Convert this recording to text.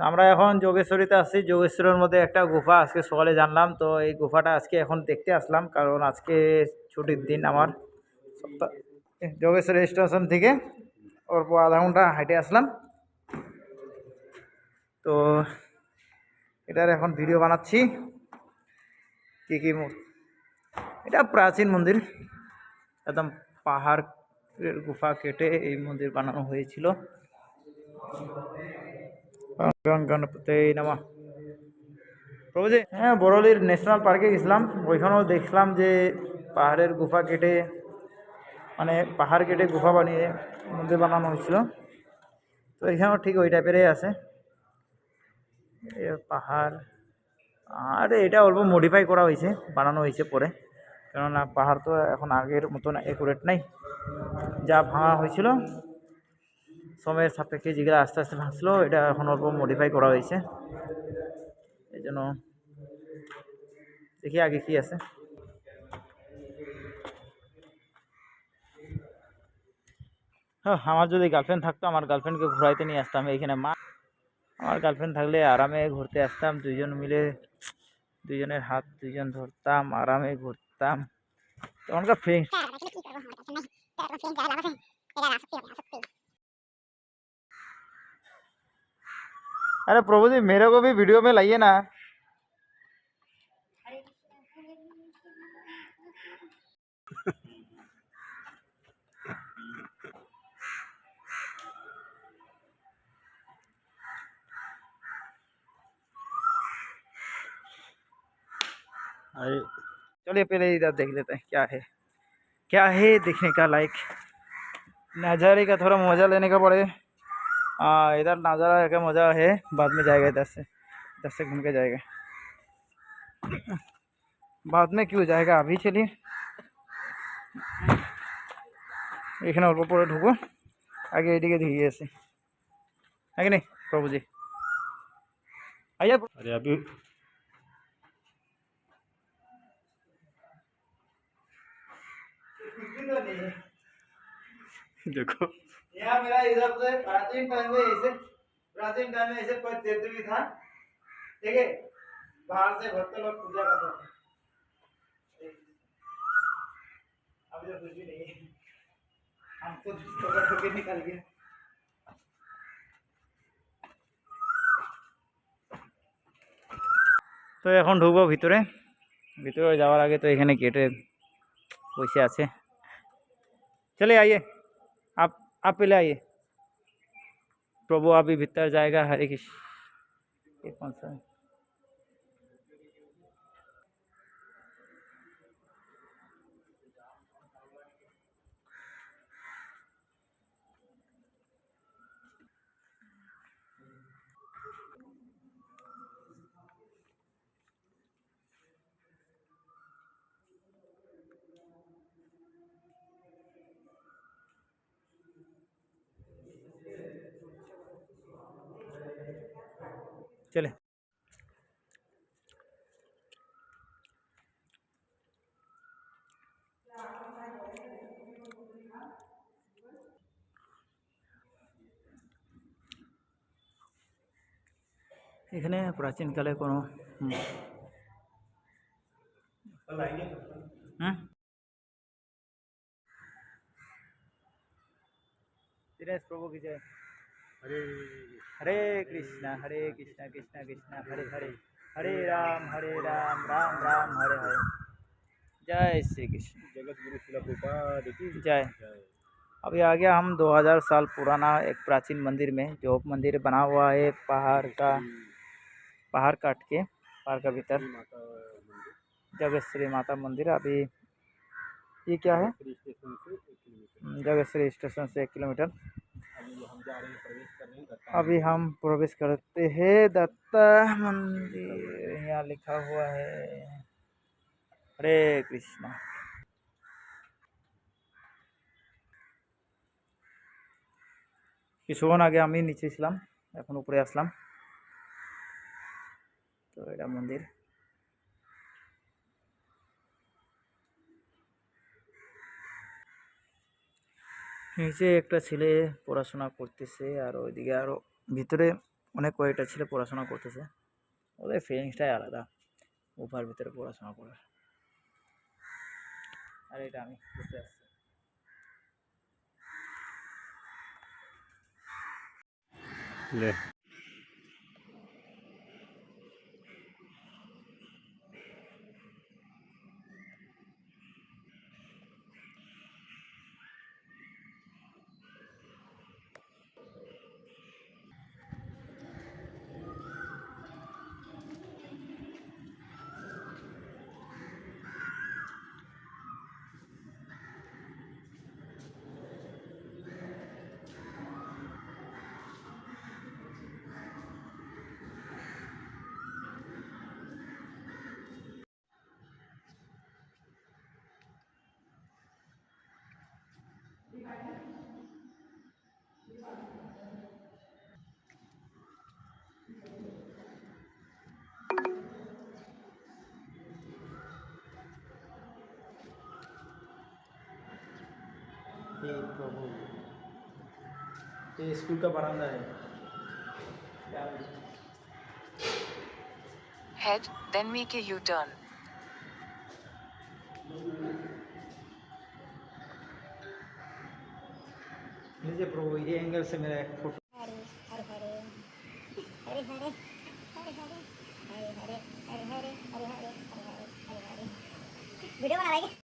আমরা এখন যোগেশ্বরীতে আসছি। যোগেশ্বরের মধ্যে একটা গুফা আজকে সকালে জানলাম, তো এই গুফাটা আজকে এখন দেখতে আসলাম, কারণ আজকে ছুটির দিন আমার। যোগেশ্বরী স্টেশন থেকে অল্প আধা ঘন্টা হাঁটে আসলাম, তো এটার এখন ভিডিও বানাচ্ছি। কী কী এটা প্রাচীন মন্দির, একদম পাহাড়ের গুফা কেটে এই মন্দির বানানো হয়েছিল। গণপতি নামা প্রভুজি। হ্যাঁ, বরলির ন্যাশনাল পার্কে গেছিলাম, ওইখানেও দেখলাম যে পাহাড়ের গুফা কেটে, মানে পাহাড় কেটে গুফা বানিয়ে মন্দির বানানো হয়েছিল। তো এখানেও ঠিক ওই টাইপেরই আছে পাহাড়। আর এটা অল্প মডিফাই করা হয়েছে, বানানো হয়েছে পরে, কেননা পাহাড় তো এখন আগের মতন অ্যাকুরেট নাই। যা ভাঙা হয়েছিল সময়ের সাপেক্ষে, যেগুলো আস্তে আস্তে ভাঙছিল, এটা এখন অল্প মডিফাই করা হয়েছে। এই জন্য দেখি আগে কি আছে। হ্যাঁ, আমার যদি গার্লফ্রেন্ড থাকতো, আমার গার্লফ্রেন্ডকে ঘুরাইতে নিয়ে আসতাম এইখানে। আমার গার্লফ্রেন্ড থাকলে আরামে ঘুরতে আসতাম, দুইজন মিলে দুইজনের হাত দুইজন ধরতাম, আরামে ঘুরতাম। তখনকার ফ্রেন্ড। अरे प्रभु जी, मेरे को भी वीडियो में लाइए ना। अरे चलिए पहले इधर देख लेते हैं क्या है देखने का लायक। नज़ारे का थोड़ा मज़ा लेने का पड़े। इधर नज़ारा का मज़ा है, बाद में जाएगा। इधर से घूम के जाएगा, बाद में क्यों जाएगा, अभी चलिए। এখানে অল্প পরে ঢুকবো, আগে এদিকে দিয়ে আসি, আগে নেই প্রভুজি। আইয়া अरे अभी देखो, यहाँ मेरा इधर से प्राचीन टाइम में ऐसे कोई देव देवी था, ठीक है। बाहर से भक्त लोग पूजा करते थे। अभी तो कुछ भी नहीं है, हमको थोड़ा ठोके निकल गया। তো এখন ঢুকবো ভিতরে। ভিতরে যাওয়ার আগে তো এখানে গেটে বসে আছে। चलिए आइए, आप पहले आइए। प्रभु अभी भीतर जाएगा। हरे कृष्ण। ये कौन सा है? चले এখানে প্রাচীনকালে কোনো दिनेश प्रभु की जय। हरे हरे कृष्णा कृष्णा कृष्णा हरे हरे, हरे राम राम राम हरे हरे। जय श्री कृष्ण। जगत गुरु शिला प्रभुपाद की जय। अभी आ गया हम 2000 साल पुराना एक प्राचीन मंदिर में, जो मंदिर बना हुआ है पहाड़ काट के, पहाड़ का भीतर जगेश्वरी माता मंदिर। अभी ये क्या है, जगेश्वरी स्टेशन से 1 किलोमीटर। अभी हम प्रवेश करते हैं दत्ता मंदिर, यहाँ लिखा हुआ है हरे कृष्णा। কিছুক্ষণ আগে আমি নিচে ছিলাম, এখন উপরে আসলাম। তো এটা মন্দির। নিচে একটা ছেলে পড়াশোনা করতেছে, আর ওইদিকে আরো ভিতরে অনেক কয়েকটা ছেলে পড়াশোনা করতেছে, ওদের ফিলিংসটাই আলাদা গুফার ভিতরে পড়াশোনা করার। আর এটা আমি বুঝতে আসছি। हे प्रभु, ये स्कूल का बरामदा है। Head, then make a U-turn. लीजिए प्रभु, ये एंगल से मेरा एक फोटो। हरे हरे हरे हरे हरे हरे हरे हरे हरे हरे हरे हरे हरे हरे हरे वीडियो बना रहे हैं।